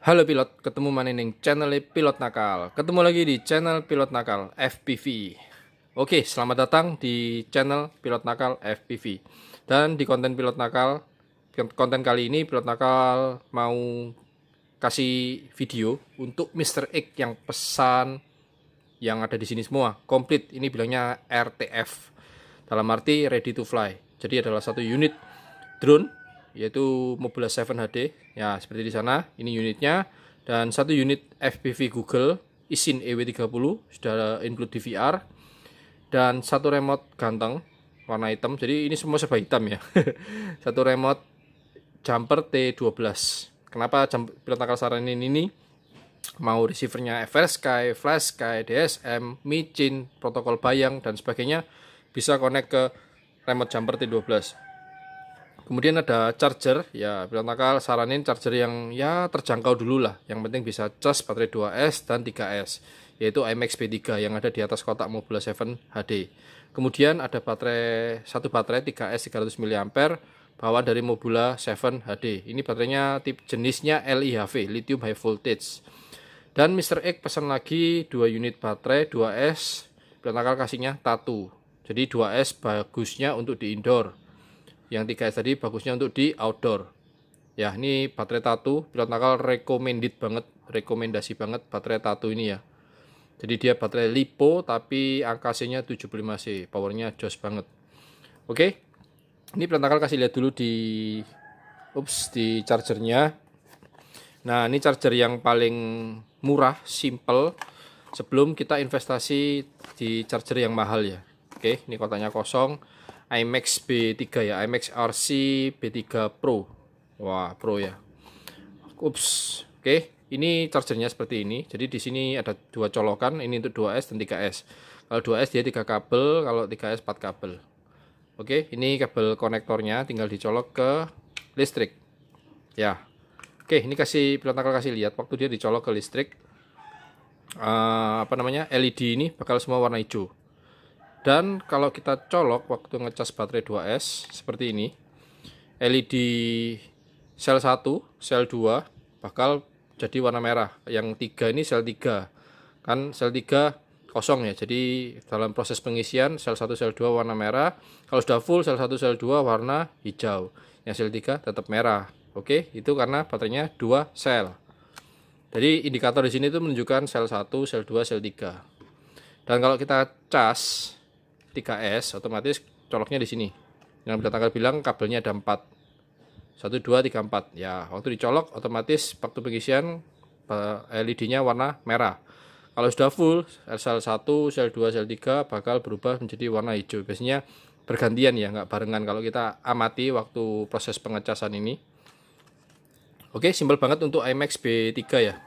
Halo pilot, ketemu mana ning channel Pilot Nakal. Ketemu lagi di channel Pilot Nakal FPV. Oke, selamat datang di channel Pilot Nakal FPV. Dan di konten Pilot Nakal, konten kali ini Pilot Nakal mau kasih video untuk Mr. X yang pesan yang ada di sini semua komplit. Ini bilangnya RTF, dalam arti ready to fly. Jadi adalah satu unit drone, yaitu Mobula 7 HD. Ya, seperti di sana, ini unitnya. Dan satu unit FPV Google Isin EW30 sudah include DVR. Dan satu remote ganteng warna hitam. Jadi ini semua serba hitam ya. Satu remote jumper T12. Kenapa Pilot Nakal saranin ini? Mau receivernya FrSky, FlashSky, DSM, micin, protokol bayang dan sebagainya, bisa connect ke remote jumper T12. Kemudian ada charger, ya Pilot Nakal saranin charger yang ya terjangkau dulu lah. Yang penting bisa cas baterai 2S dan 3S, yaitu IMAX B3 yang ada di atas kotak Mobula 7 HD. Kemudian ada satu baterai 3S 300 mAh bawaan dari Mobula 7 HD. Ini baterainya tip jenisnya LIHV, Lithium High Voltage. Dan Mr. X pesan lagi 2 unit baterai 2S, Pilot Nakal kasihnya Tatu. Jadi 2S bagusnya untuk di indoor. Yang 3S tadi bagusnya untuk di outdoor. Ya, ini baterai Tatu, Pilot Nakal rekomendasi banget baterai Tatu ini ya. Jadi dia baterai lipo tapi angka C-nya 75C, powernya jos banget. Oke. Ini Pilot Nakal kasih lihat dulu di chargernya. Nah, ini charger yang paling murah, simple, sebelum kita investasi di charger yang mahal ya. Oke, ini kotaknya kosong. IMAX B3 ya, IMAX RC B3 Pro. Wah, Pro ya. Oke, ini chargernya seperti ini. Jadi di sini ada dua colokan, ini untuk 2S dan 3S. Kalau 2S dia 3 kabel, kalau 3S 4 kabel. Oke, ini kabel konektornya tinggal dicolok ke listrik. Ya. Oke, ini Pilot Nakal kasih lihat waktu dia dicolok ke listrik. LED ini bakal semua warna hijau. Dan kalau kita colok waktu ngecas baterai 2S seperti ini, LED sel 1, sel 2 bakal jadi warna merah. Yang 3 ini sel 3. Kan sel 3 kosong ya. Jadi dalam proses pengisian sel 1, sel 2 warna merah. Kalau sudah full sel 1, sel 2 warna hijau. Yang sel 3 tetap merah. Oke, itu karena baterainya 2 sel. Jadi indikator di sini itu menunjukkan sel 1, sel 2, sel 3. Dan kalau kita cas 3S, otomatis coloknya di sini. Yang Pilot Nakal bilang kabelnya ada 4. 1, 2, 3, 4. Ya, waktu dicolok otomatis waktu pengisian LED-nya warna merah. Kalau sudah full, sel 1, sel 2, sel 3 bakal berubah menjadi warna hijau. Biasanya bergantian ya, nggak barengan kalau kita amati waktu proses pengecasan ini. Oke, simpel banget untuk IMAX B3 ya.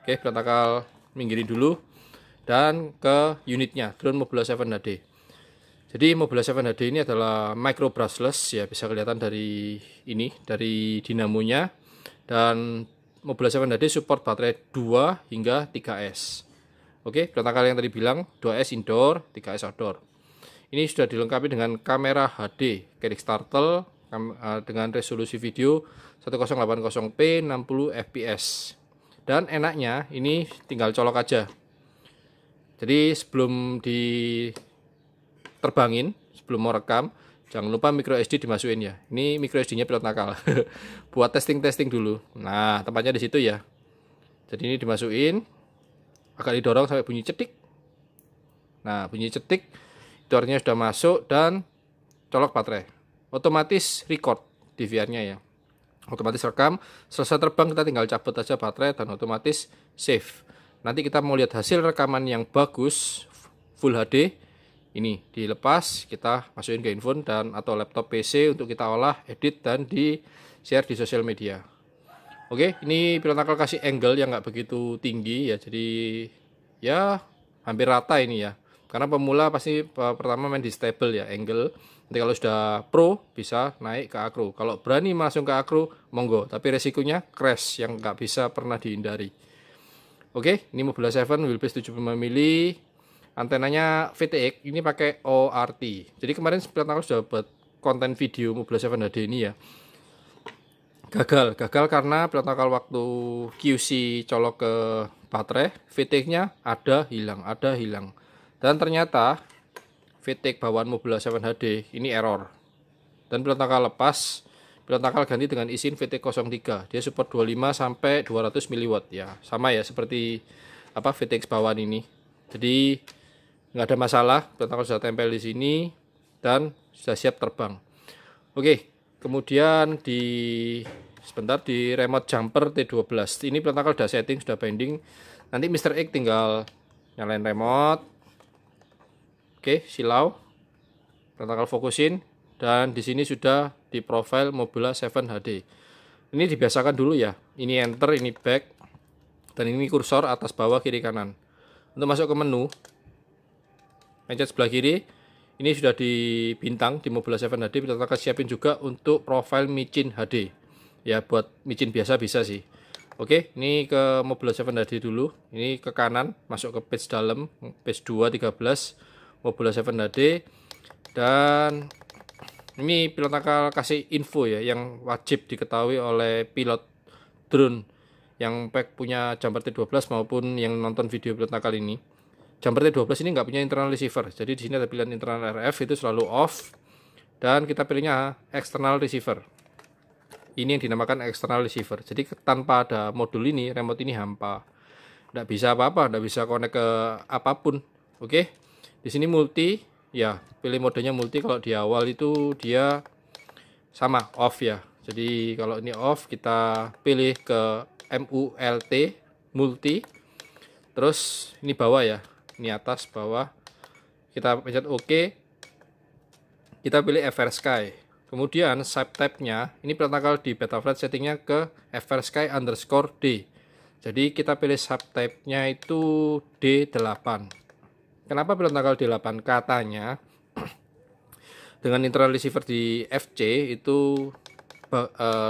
Oke, Pilot Nakal minggirin dulu. Dan ke unitnya, drone Mobula 7 HD. Jadi Mobula 7 HD ini adalah micro brushless ya, bisa kelihatan dari ini, dari dinamonya. Dan Mobula 7 HD support baterai 2 hingga 3S. Oke, Pilot Nakal yang tadi bilang 2S indoor, 3S outdoor. Ini sudah dilengkapi dengan kamera HD, Kinetic Turtle dengan resolusi video 1080p 60 fps. Dan enaknya ini tinggal colok aja. Jadi sebelum terbangin, sebelum mau rekam, jangan lupa micro SD dimasukin ya. Ini micro SD-nya Pilot Nakal. Buat testing-testing dulu. Nah, tempatnya di situ ya. Jadi ini dimasukin, agak didorong sampai bunyi cetik. Nah, bunyi cetik itu artinya sudah masuk dan colok baterai. Otomatis record DVR-nya ya. Otomatis rekam, selesai terbang kita tinggal cabut aja baterai dan otomatis save. Nanti kita mau lihat hasil rekaman yang bagus, full HD, ini dilepas, kita masukin ke handphone dan atau laptop PC untuk kita olah, edit dan di share di sosial media. Oke, ini Pilot Nakal kasih angle yang nggak begitu tinggi ya, jadi ya hampir rata ini ya. Karena pemula pasti pertama main di stable ya, angle. Nanti kalau sudah pro bisa naik ke acro. Kalau berani langsung ke acro, monggo. Tapi resikonya crash yang nggak bisa pernah dihindari. Oke, ini Mobula 7 wheelbase 75 mm. Antenanya VTX ini pakai ORT. Jadi kemarin Pilot Nakal sudah buat konten video Mobula 7 HD ini ya. gagal karena pilot nakal waktu QC colok ke baterai, VTX-nya ada hilang. Dan ternyata VTX bawaan Mobula 7 HD ini error. Dan pilot nakal lepas, pilot nakal ganti dengan isin VTX 03. Dia support 25 sampai 200 mW ya. Sama ya seperti VTX bawaan ini. Jadi nggak ada masalah, pilot nakal sudah tempel di sini dan sudah siap terbang. Oke, kemudian sebentar di remote jumper T12. Ini pilot nakal sudah setting, sudah binding. Nanti Mr. X tinggal nyalain remote. Oke, silau. Pilot nakal fokusin dan di sini sudah di profile Mobula 7 HD. Ini dibiasakan dulu ya. Ini enter, ini back. Dan ini kursor atas bawah kiri kanan. Untuk masuk ke menu, pencet sebelah kiri. Ini sudah di bintang di Mobula 7 HD. Kita akan siapin juga untuk profile micin HD. Ya, buat micin biasa bisa sih. Oke, ini ke Mobula 7 HD dulu. Ini ke kanan, masuk ke page dalam, page 2 13 Mobula 7 HD. Dan ini pilot nakal kasih info ya yang wajib diketahui oleh pilot drone yang punya jumper T12 maupun yang nonton video pilot nakal ini. Jumper T12 ini nggak punya internal receiver, jadi di sini ada pilihan internal RF itu selalu off, dan kita pilihnya external receiver. Ini yang dinamakan external receiver. Jadi tanpa ada modul ini, remote ini hampa, nggak bisa apa-apa, nggak bisa connect ke apapun. Oke, di sini multi, ya pilih modenya multi. Kalau di awal itu dia sama off ya. Jadi kalau ini off, kita pilih ke MULT multi. Terus ini bawah ya. Ini atas bawah, kita pencet OK, kita pilih FR Sky. Kemudian subtype-nya ini pilot nakal di Betaflight settingnya ke FR Sky _D. Jadi kita pilih subtype-nya itu D8. Kenapa pilot nakal D8? Katanya dengan internal receiver di FC itu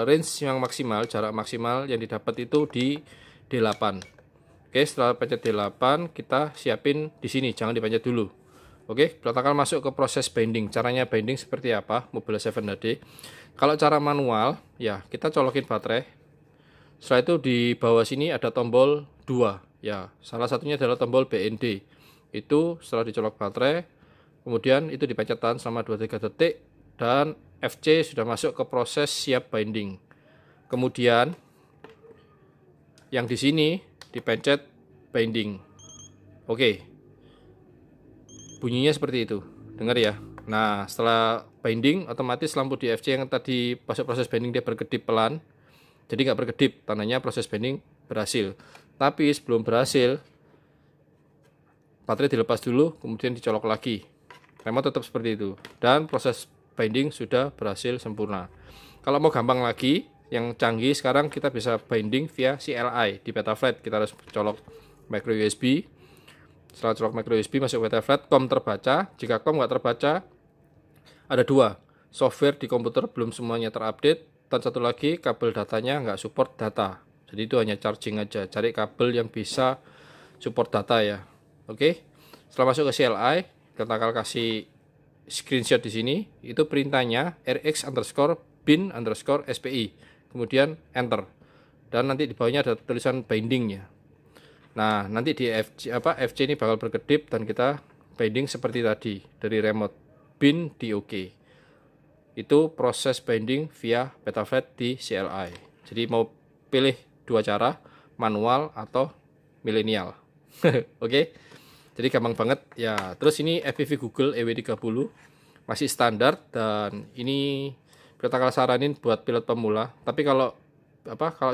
range yang maksimal, jarak maksimal yang didapat itu di D8. Oke, setelah pencet D8, kita siapin di sini, jangan dipencet dulu. Oke, pilot nakal masuk ke proses binding. Caranya binding seperti apa? Mobula 7 HD. Kalau cara manual, ya kita colokin baterai. Setelah itu di bawah sini ada tombol 2. Ya, salah satunya adalah tombol BND. Itu setelah dicolok baterai, kemudian itu dipencet tahan selama 2-3 detik dan FC sudah masuk ke proses siap binding. Kemudian yang di sini dipencet binding. Oke, bunyinya seperti itu, dengar ya. Nah, setelah binding otomatis lampu di FC yang tadi masuk proses binding dia berkedip pelan, jadi nggak berkedip, tandanya proses binding berhasil. Tapi sebelum berhasil, baterai dilepas dulu, kemudian dicolok lagi. Remote tetap seperti itu, dan proses binding sudah berhasil sempurna. Kalau mau gampang lagi, yang canggih sekarang kita bisa binding via CLI di Betaflight. Kita harus colok micro USB. Setelah colok micro USB masuk Betaflight, COM terbaca. Jika COM nggak terbaca, ada dua, software di komputer belum semuanya terupdate, dan satu lagi kabel datanya nggak support data. Jadi itu hanya charging aja. Cari kabel yang bisa support data ya. Oke. Setelah masuk ke CLI, kita akan kasih screenshot di sini. Itu perintahnya rx_bin_spi. Kemudian enter, dan nanti di bawahnya ada tulisan bindingnya. Nah, nanti di FC ini bakal berkedip dan kita binding seperti tadi dari remote bin di OK. Itu proses binding via Betaflight di CLI. Jadi mau pilih dua cara, manual atau milenial. Oke. Jadi gampang banget ya. Terus ini FPV Google EW30 masih standar, dan ini kita akan saranin buat pilot pemula. Tapi kalau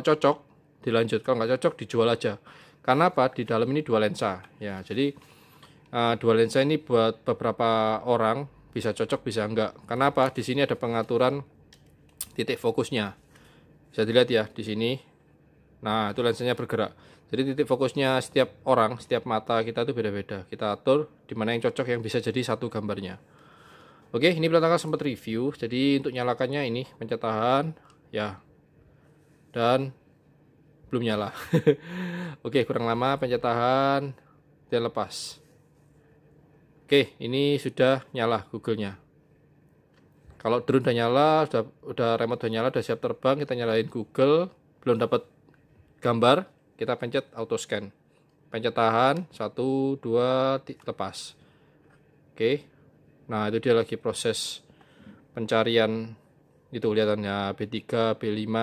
cocok dilanjut, kalau nggak cocok dijual aja. Karena apa? Di dalam ini dua lensa ya. Jadi dua lensa ini buat beberapa orang bisa cocok bisa enggak. Karena apa? Di sini ada pengaturan titik fokusnya. Bisa dilihat ya di sini. Nah, itu lensanya bergerak. Jadi titik fokusnya setiap orang, setiap mata kita itu beda-beda. Kita atur di mana yang cocok, yang bisa jadi satu gambarnya. Oke, ini pilot nakal sempat review. Jadi untuk nyalakannya ini pencet tahan ya, dan belum nyala. Oke, kurang lama, pencet tahan dan lepas. Oke, ini sudah nyala Google-nya. Kalau drone udah nyala, udah remote udah nyala, udah siap terbang, kita nyalain Google, belum dapat gambar, kita pencet auto scan. Pencet tahan, 1, 2, lepas. Oke. Nah, itu dia lagi proses pencarian itu, lihatannya B3, B5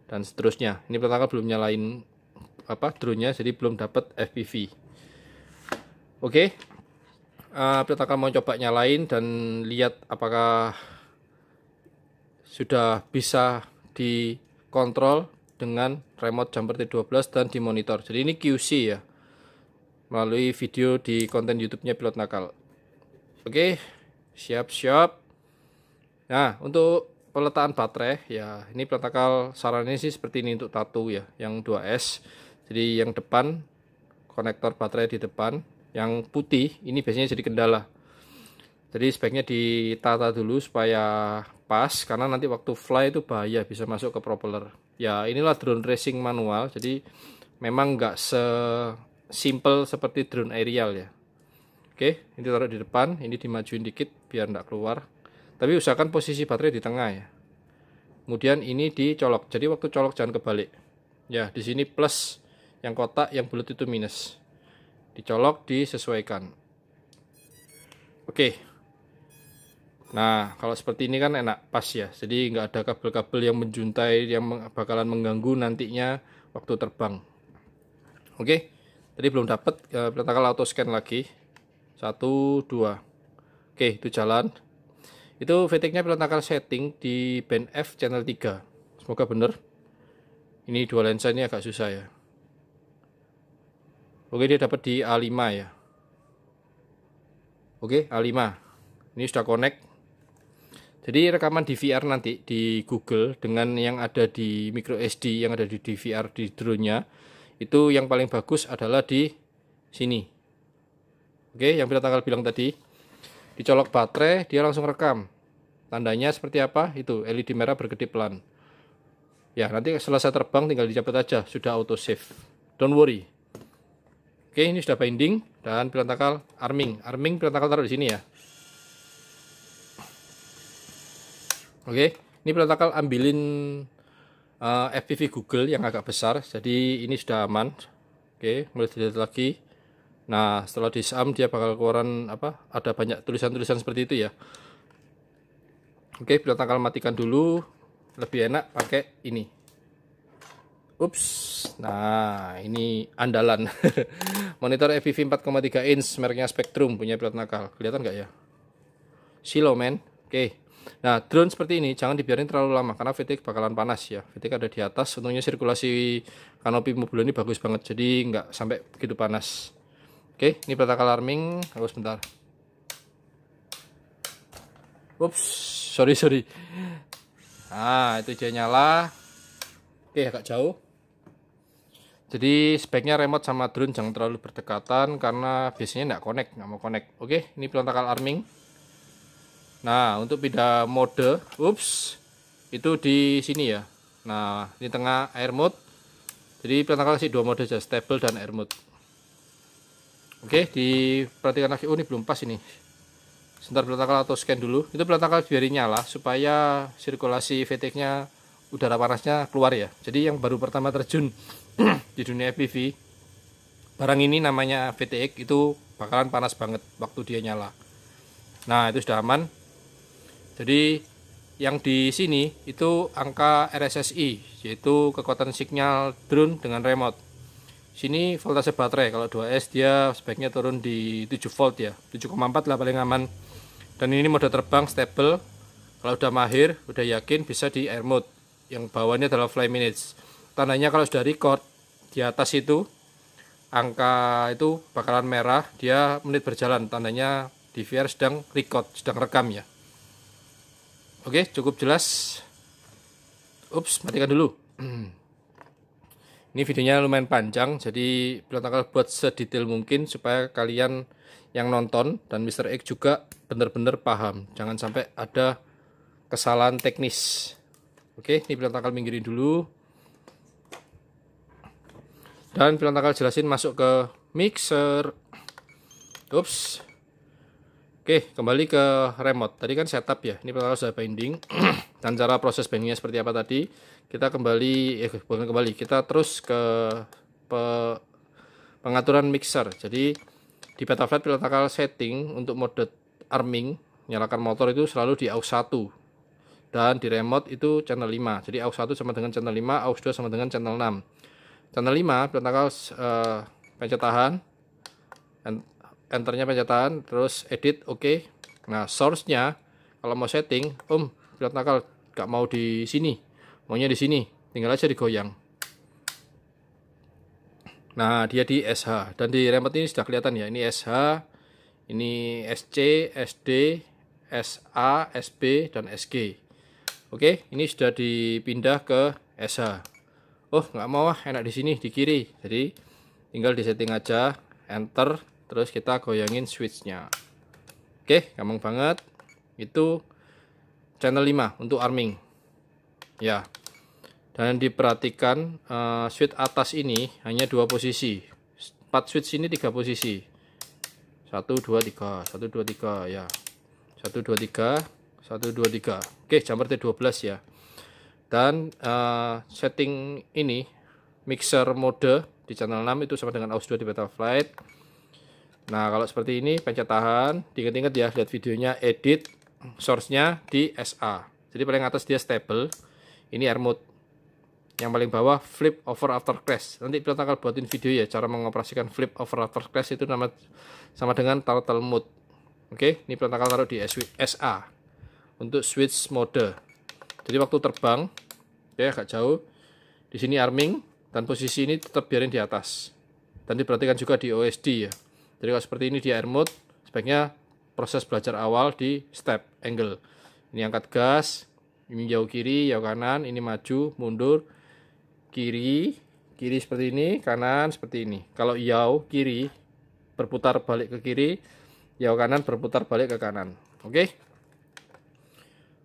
dan seterusnya. Ini pertama belum nyalain drone-nya, jadi belum dapat FPV. Oke. Kita mau coba nyalain dan lihat apakah sudah bisa dikontrol dengan remote jumper T12 dan dimonitor. Jadi ini QC ya, melalui video di konten YouTube-nya Pilot Nakal. Oke, siap-siap. Nah, untuk peletaan baterai ya, ini Pilot Nakal sarannya sih seperti ini untuk Tatu ya, yang 2S. Jadi yang depan konektor baterai di depan, yang putih ini biasanya jadi kendala. Jadi sebaiknya ditata dulu supaya pas, karena nanti waktu fly itu bahaya, bisa masuk ke propeller. Ya inilah drone racing manual, jadi memang nggak sesimpel seperti drone aerial ya. Oke, ini taruh di depan, ini dimajuin dikit biar nggak keluar. Tapi usahakan posisi baterai di tengah ya. Kemudian ini dicolok, jadi waktu colok jangan kebalik. Ya di sini plus, yang kotak, yang bulat itu minus. Dicolok, disesuaikan. Oke. Nah, kalau seperti ini kan enak, pas ya. Jadi nggak ada kabel-kabel yang menjuntai, yang bakalan mengganggu nantinya waktu terbang. Oke. Tadi belum dapat, kita auto scan lagi. 1, 2. Oke, itu jalan. Itu VTX-nya Pilot Nakal setting di band F channel 3. Semoga bener. Ini dua lensa ini agak susah ya. Oke, dia dapat di A5 ya. Oke, A5. Ini sudah connect. Jadi rekaman DVR nanti di Google dengan yang ada di micro SD, yang ada di DVR di drone-nya, itu yang paling bagus adalah di sini. Oke, yang Pilot Nakal bilang tadi, dicolok baterai, dia langsung rekam. Tandanya seperti apa? Itu LED merah berkedip pelan. Ya, nanti selesai terbang tinggal dicabut aja, sudah auto save. Don't worry. Oke, ini sudah binding dan Pilot Nakal arming. Arming Pilot Nakal taruh di sini ya. Oke, ini Pilot Nakal ambilin FPV Google yang agak besar. Jadi ini sudah aman. Oke, mulai dilihat lagi. Nah, setelah disam dia bakal keluaran ada banyak tulisan-tulisan seperti itu ya. Oke, Pilot Nakal matikan dulu. Lebih enak pakai ini. Ups, nah ini andalan. Monitor FPV 4,3 inch mereknya Spektrum, punya Pilot Nakal. Kelihatan nggak ya? Silo men. Oke. Nah drone seperti ini jangan dibiarin terlalu lama karena VTX bakalan panas ya. VTX ada di atas. Untungnya sirkulasi kanopi mobil ini bagus banget, jadi nggak sampai begitu panas. Oke, ini Pilot Nakal arming. Tunggu sebentar. Ups, sorry. Nah itu dia nyala. Oke, agak jauh. Jadi sebaiknya remote sama drone jangan terlalu berdekatan karena biasanya nggak mau connect. Oke, ini Pilot Nakal arming. Nah, untuk pindah mode, itu di sini ya. Nah, ini tengah air mode. Jadi Pilot Nakal kasih dua mode aja, stable dan air mode. Oke, diperhatikan lagi. Oh, ini belum pas ini. Sebentar, Pilot Nakal auto scan dulu. Itu Pilot Nakal biarin nyala supaya sirkulasi VTX-nya udara panasnya keluar ya. Jadi yang baru pertama terjun di dunia FPV, barang ini namanya VTX, itu bakalan panas banget waktu dia nyala. Nah, itu sudah aman. Jadi yang di sini itu angka RSSI, yaitu kekuatan sinyal drone dengan remote. Sini voltase baterai, kalau 2S dia sebaiknya turun di 7 volt ya, 7,4 lah paling aman. Dan ini mode terbang stable. Kalau udah mahir, udah yakin, bisa di air mode. Yang bawahnya adalah fly minutes. Tandanya kalau sudah record di atas itu angka itu bakalan merah, dia menit berjalan, tandanya DVR sedang record, sedang rekam ya. Oke, cukup jelas. Ups, matikan dulu. Ini videonya lumayan panjang, jadi Pilot Nakal buat sedetail mungkin supaya kalian yang nonton dan Mr. X juga benar-benar paham. Jangan sampai ada kesalahan teknis. Oke, ini Pilot Nakal minggirin dulu. Dan Pilot Nakal jelasin masuk ke mixer. Ups. Oke, kembali ke remote. Tadi kan setup ya. Ini pertama sudah binding. Dan cara proses bindingnya seperti apa tadi? Kita kembali, bukan kembali. Kita terus ke pengaturan mixer. Jadi di Betaflight pilot nakal setting untuk mode arming, nyalakan motor itu selalu di AUX 1. Dan di remote itu channel 5. Jadi AUX 1 sama dengan channel 5, AUX 2 sama dengan channel 6. Channel 5 pilot nakal pencet tahan, enternya pencet tahan, terus edit, oke. Nah, source-nya kalau mau setting, pilot nakal gak mau di sini, maunya di sini, tinggal aja digoyang. Nah, dia di SH, dan di remote ini sudah kelihatan ya, ini SH, ini SC, SD, SA, SB, dan SG. Oke, ini sudah dipindah ke SH. Oh, nggak mau enak di sini, di kiri. Jadi tinggal disetting aja, enter, terus kita goyangin switchnya. Oke, gampang banget. Itu channel 5 untuk arming ya. Dan diperhatikan switch atas ini hanya 2 posisi. 4 switch ini 3 posisi. 1 2 3 1 2 3 ya. 1 2 3 1 2 3. Oke, jumper T12 ya. Dan setting ini mixer mode di channel 6 itu sama dengan AUX 2 di Betaflight. Nah, kalau seperti ini pencet tahan, diingat-ingat ya, lihat videonya, edit, source-nya di SA. Jadi paling atas dia stable, ini air mode. Yang paling bawah flip over after crash. Nanti pilot nakal buatin video ya, cara mengoperasikan flip over after crash itu sama dengan turtle mode. Oke, ini pilot nakal taruh di SA untuk switch mode. Jadi waktu terbang, ya agak jauh, di sini arming, dan posisi ini tetap biarin di atas. Dan diperhatikan juga di OSD ya. Jadi kalau seperti ini di air mode, sebaiknya proses belajar awal di step angle. Ini angkat gas, ini jauh kiri, jauh kanan, ini maju, mundur, kiri seperti ini, kanan seperti ini. Kalau jauh kiri, berputar balik ke kiri, jauh kanan berputar balik ke kanan. Oke?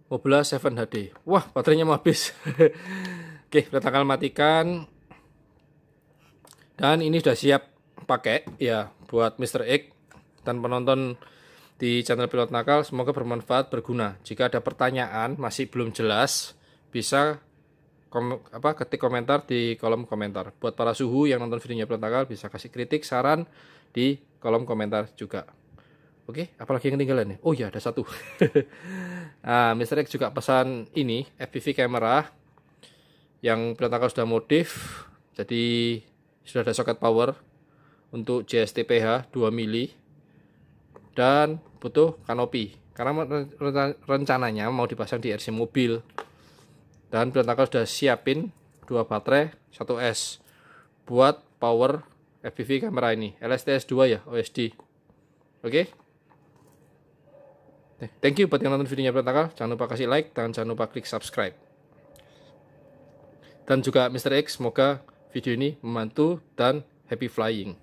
Mobula 7 HD. Wah, baterainya mau habis. Oke, pilot nakal matikan. Dan ini sudah siap pakai ya buat Mr. X dan penonton di channel pilot nakal. Semoga bermanfaat, berguna. Jika ada pertanyaan masih belum jelas, bisa ketik komentar di kolom komentar. Buat para suhu yang nonton videonya pilot nakal, bisa kasih kritik, saran di kolom komentar juga. Oke, apalagi yang ketinggalan nih? Oh ya, ada satu. Nah, Mr. X juga pesan ini FPV kamera yang pilot nakal sudah modif. Jadi sudah ada soket power untuk JST-PH 2 mili dan butuh kanopi karena rencananya mau dipasang di RC mobil. Dan pilot nakal sudah siapin 2 baterai 1S buat power FPV kamera ini, LSTS 2 ya, OSD. Oke. Thank you buat yang nonton videonya pilot nakal. Jangan lupa kasih like dan jangan lupa klik subscribe. Dan juga Mr. X, semoga video ini membantu dan happy flying.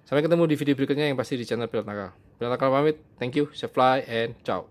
Sampai ketemu di video berikutnya yang pasti di channel pilot nakal. Pilot nakal pamit, thank you, safe fly, and ciao.